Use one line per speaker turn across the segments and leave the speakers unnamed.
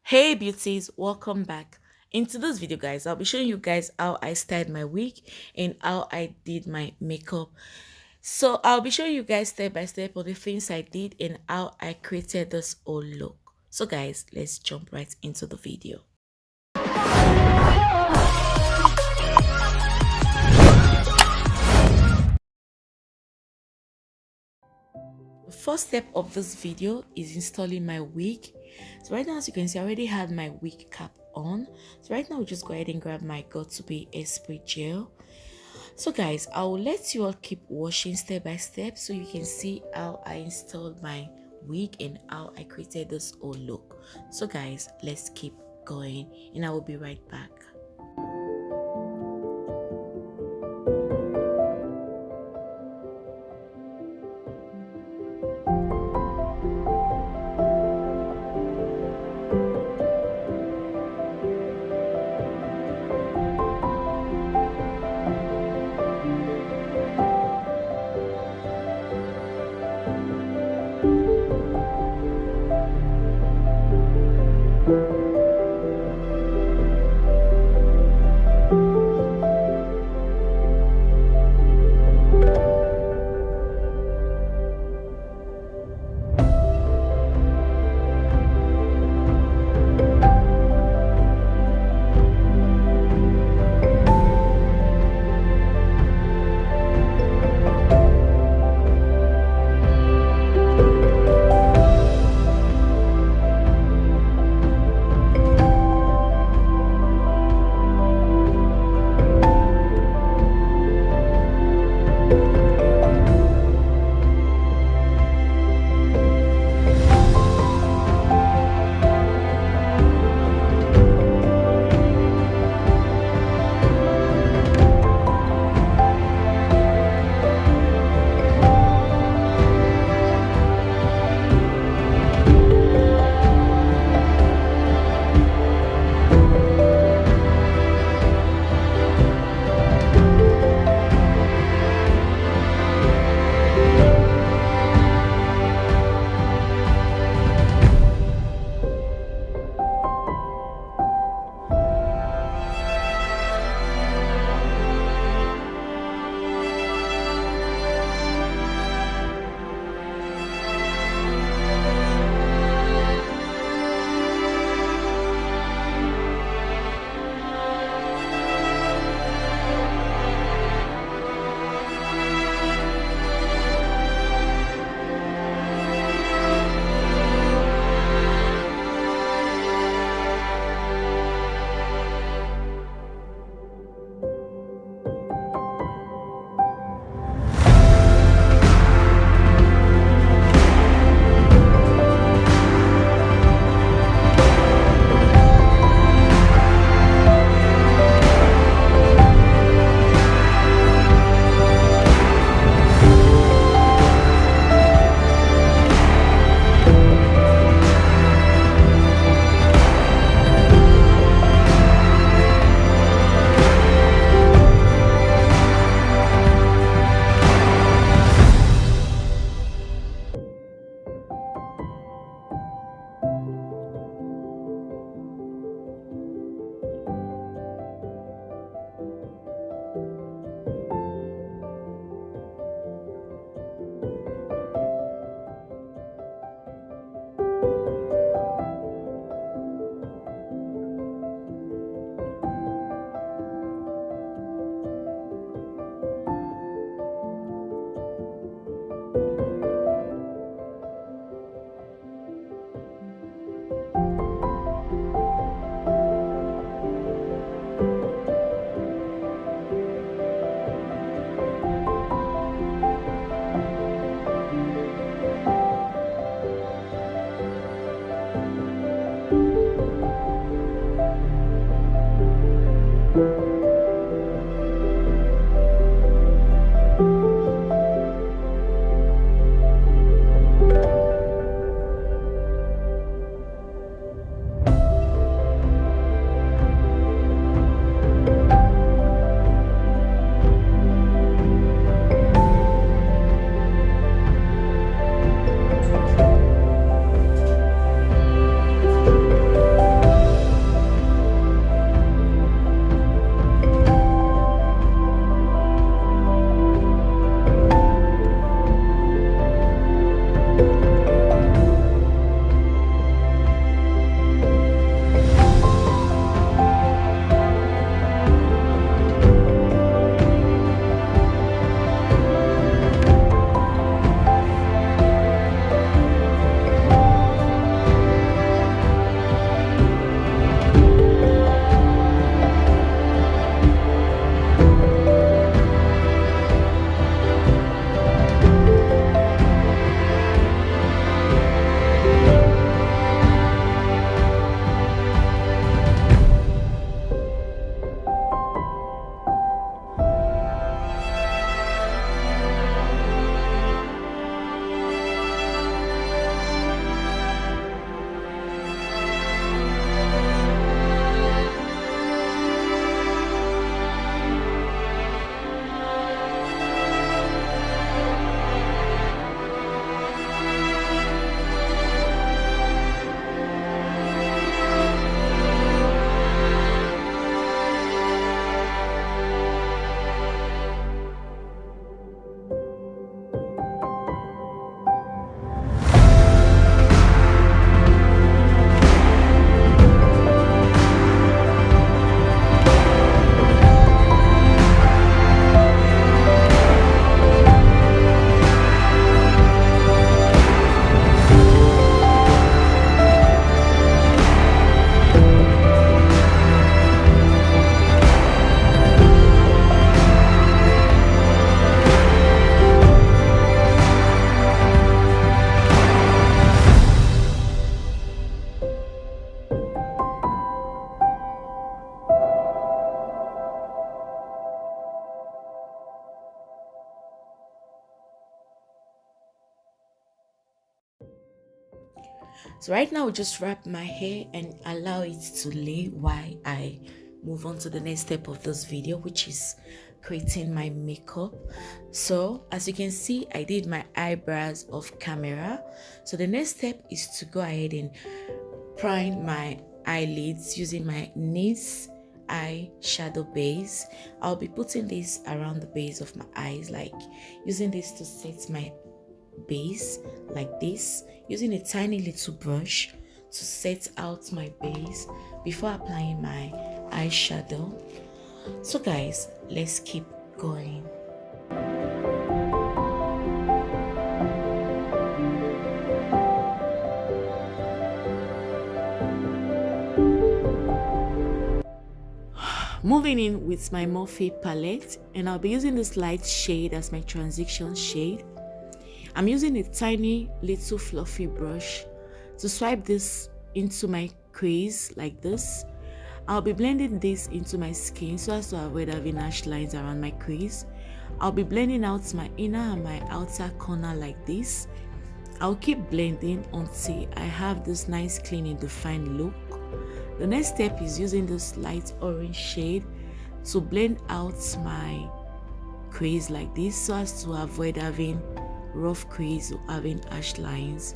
Hey beauties, welcome back. Into this video guys, I'll be showing you guys how I styled my wig and how I did my makeup. So I'll be showing you guys step by step on the things I did and how I created this whole look. So guys, let's jump right into the video. The first step of this video is installing my wig. So right now, as you can see, I already had my wig cap on. So right now, we'll just go ahead and grab my Got2be spray gel. So guys, I will let you all keep watching step by step so you can see how I installed my wig and how I created this whole look. So guys, let's keep going and I will be right back. So right now I'll just wrap my hair and allow it to lay while I move on to the next step of this video, which is creating my makeup. So as you can see, I did my eyebrows off camera. So the next step is to go ahead and prime my eyelids using my NYX eyeshadow base. I'll be putting this around the base of my eyes, like using this to set my base like this, using a tiny little brush to set out my base before applying my eyeshadow. So guys, let's keep going. Moving in with my Morphe palette, and I'll be using this light shade as my transition shade. I'm using a tiny little fluffy brush to swipe this into my crease like this. I'll be blending this into my skin so as to avoid having harsh lines around my crease. I'll be blending out my inner and my outer corner like this. I'll keep blending until I have this nice clean and defined look. The next step is using this light orange shade to blend out my crease like this so as to avoid having rough crease or having harsh lines.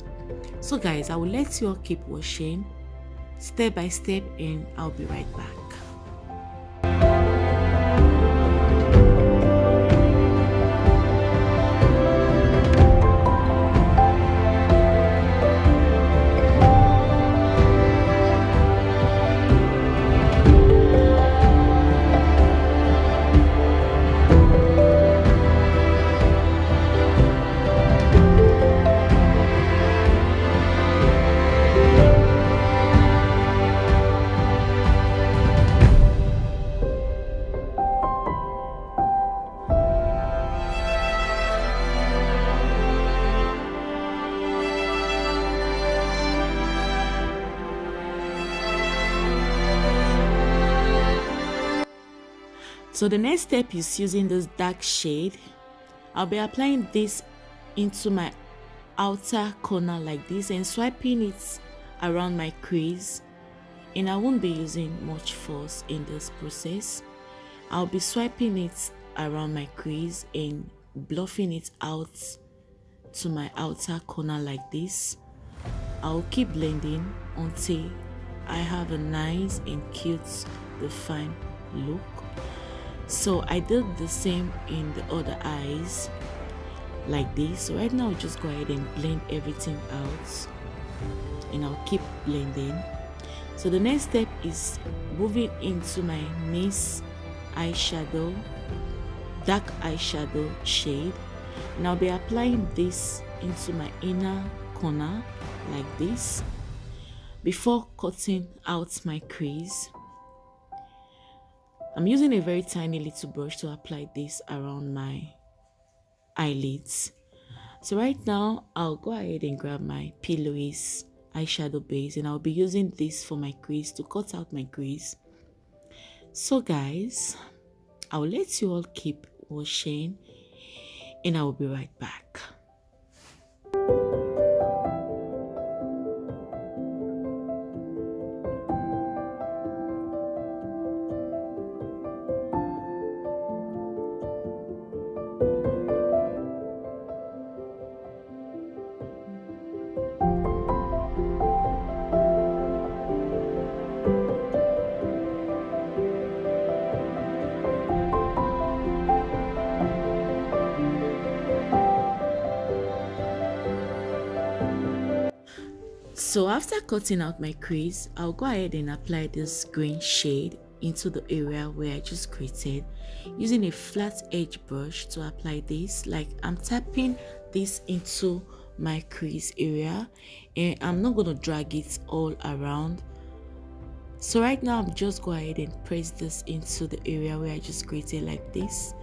So guys, I will let you all keep watching step by step and I'll be right back. So the next step is using this dark shade. I'll be applying this into my outer corner like this and swiping it around my crease, and I won't be using much force in this process. I'll be swiping it around my crease and bluffing it out to my outer corner like this. I'll keep blending until I have a nice and cute defined look. So I did the same in the other eyes like this. So right now I'll just go ahead and blend everything out and I'll keep blending. So the next step is moving into my NYX eyeshadow, dark eyeshadow shade, and I'll be applying this into my inner corner like this before cutting out my crease. I'm using a very tiny little brush to apply this around my eyelids. So right now I'll go ahead and grab my P. eyeshadow base and I'll be using this for my crease to cut out my crease. So guys, I'll let you all keep watching and I will be right back. So after cutting out my crease, I'll go ahead and apply this green shade into the area where I just created using a flat edge brush to apply this. Like I'm tapping this into my crease area and I'm not going to drag it all around. So right now I'm just go ahead and press this into the area where I just created like this.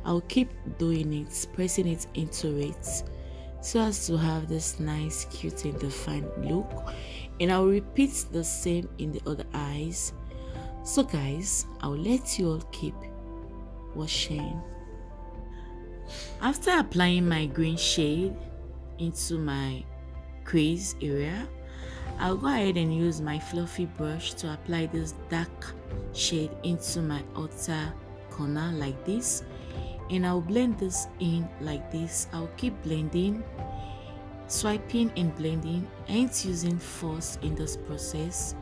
I'll keep doing it, pressing it into it so as to have this nice, cute and defined look, and I'll repeat the same in the other eyes. So guys, I'll let you all keep watching. After applying my green shade into my crease area, I'll go ahead and use my fluffy brush to apply this dark shade into my outer corner like this, and I'll blend this in like this. I'll keep blending, swiping and blending. I ain't using force in this process,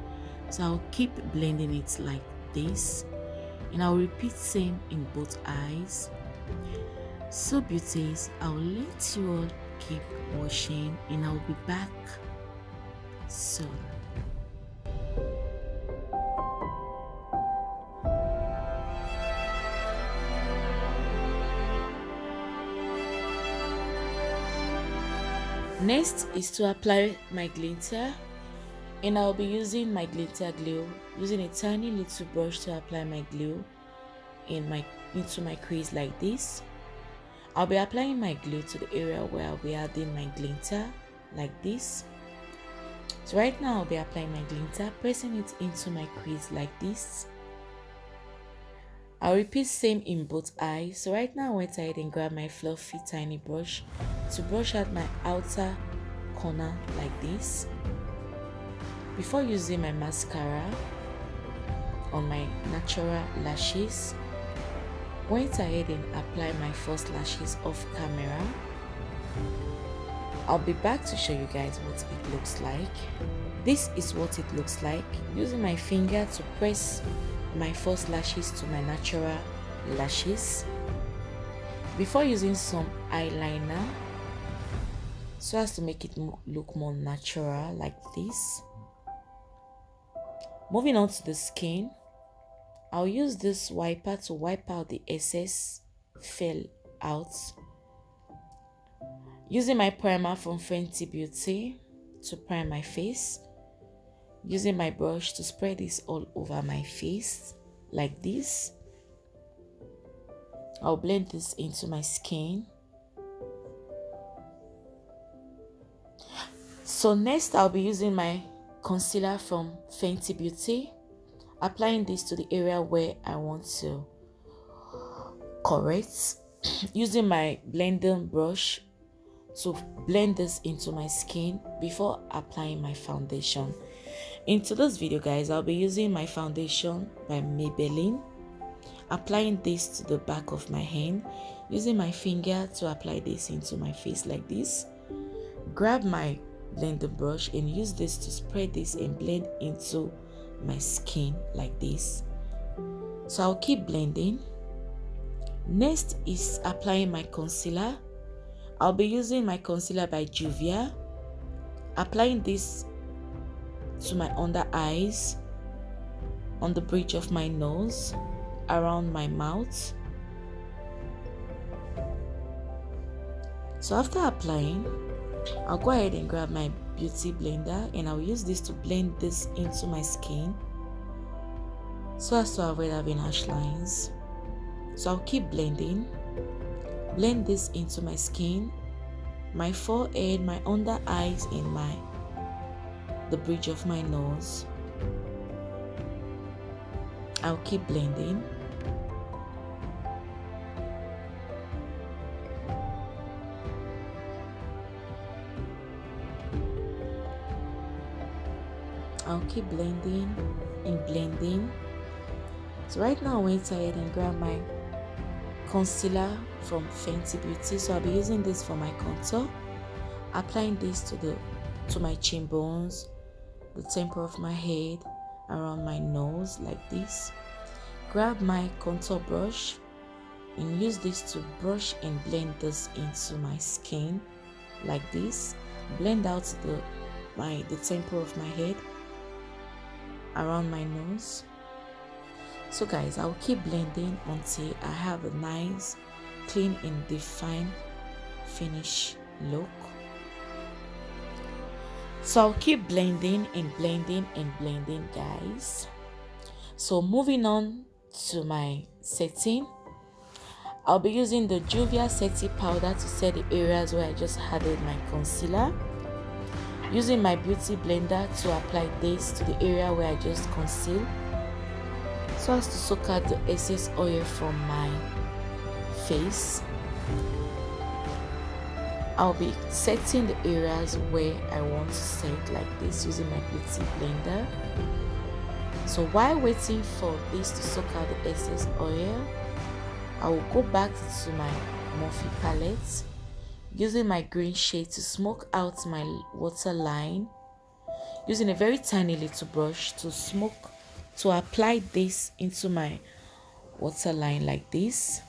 so I'll keep blending it like this, and I'll repeat same in both eyes. So beauties, I'll let you all keep watching and I'll be back soon. Next is to apply my glitter, and I'll be using my glitter glue, using a tiny little brush to apply my glue into my crease like this. I'll be applying my glue to the area where I'll be adding my glitter like this. So right now I'll be applying my glitter, pressing it into my crease like this. I'll repeat same in both eyes. So right now I went ahead and grabbed my fluffy tiny brush to brush out my outer corner like this. Before using my mascara on my natural lashes, went ahead and apply my first lashes off camera. I'll be back to show you guys what it looks like. This is what it looks like, using my finger to press my first lashes to my natural lashes before using some eyeliner so as to make it look more natural like this. Moving on to the skin, I'll use this wiper to wipe out the excess fell out. Using my primer from Fenty Beauty to prime my face. Using my brush to spread this all over my face like this. I'll blend this into my skin. So next I'll be using my concealer from Fenty Beauty, applying this to the area where I want to correct. Using my blending brush to blend this into my skin before applying my foundation. In today's video guys, I'll be using my foundation by Maybelline, applying this to the back of my hand, using my finger to apply this into my face like this. Grab my blending brush and use this to spread this and blend into my skin like this. So I'll keep blending. Next is applying my concealer. I'll be using my concealer by Juvia, applying this to my under eyes, on the bridge of my nose, around my mouth. So after applying, I'll go ahead and grab my beauty blender and I'll use this to blend this into my skin so as to avoid having harsh lines. So I'll keep blending. Blend this into my skin, my forehead, my under eyes, and the bridge of my nose. I'll keep blending. I'll keep blending and blending. So right now I went ahead and grab my concealer from Fenty Beauty. So I'll be using this for my contour, applying this to my chin bones, the temple of my head, around my nose like this. Grab my contour brush and use this to brush and blend this into my skin like this. Blend out the temple of my head, around my nose. So guys, I'll keep blending until I have a nice, clean and defined finish look. So I'll keep blending and blending and blending guys. So moving on to my setting, I'll be using the Juvia setting powder to set the areas where I just added my concealer. Using my beauty blender to apply this to the area where I just concealed, so as to soak out the excess oil from my face. I'll be setting the areas where I want to set like this using my beauty blender. So while waiting for this to soak out the excess oil, I will go back to my Morphe palette using my green shade to smoke out my waterline, using a very tiny little brush to apply this into my waterline like this.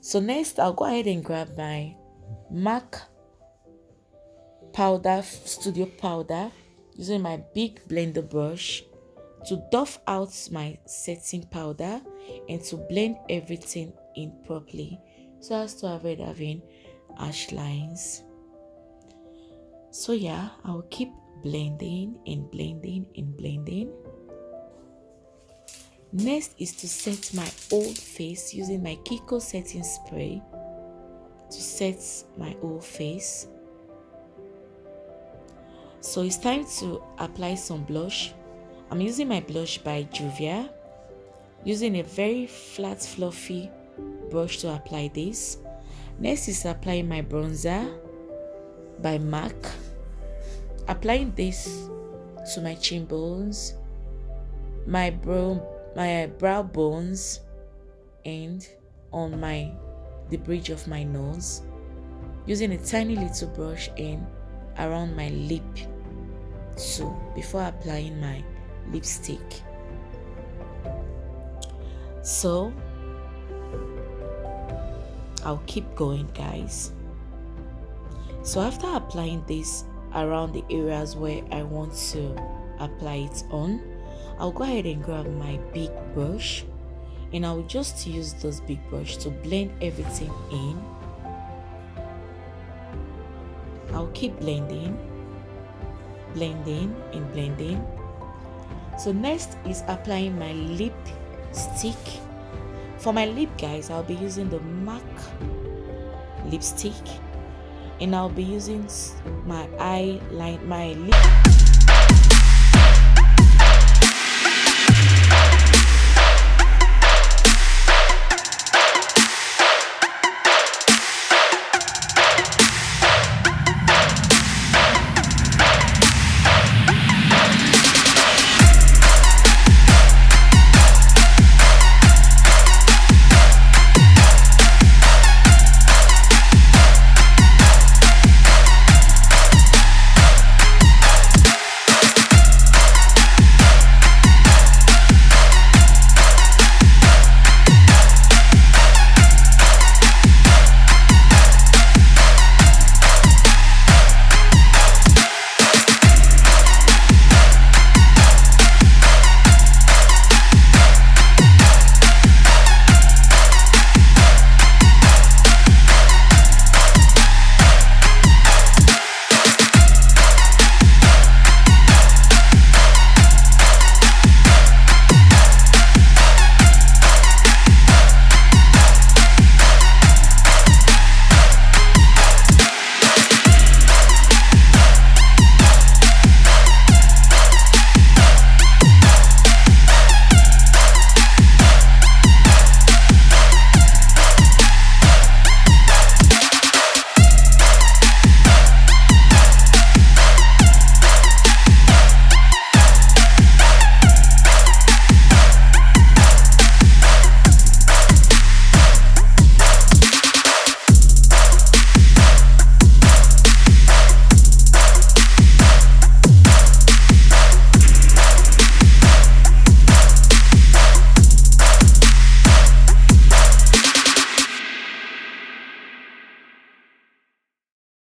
So next I'll go ahead and grab my MAC powder, studio powder, using my big blender brush to doff out my setting powder and to blend everything in properly so as to avoid having harsh lines. So yeah, I'll keep blending and blending and blending. Next is to set my whole face using my Kiko setting spray to set my whole face. So it's time to apply some blush. I'm using my blush by Juvia, using a very flat fluffy brush to apply this. Next is applying my bronzer by MAC, applying this to my chin bones, my brow bones, and on the bridge of my nose, using a tiny little brush and around my lip too before applying my lipstick. So I'll keep going, guys. So after applying this around the areas where I want to apply it on, I'll go ahead and grab my big brush and I'll just use this big brush to blend everything in. I'll keep blending and blending. So next is applying my lipstick. For my lip, guys, I'll be using the MAC lipstick and I'll be using my lip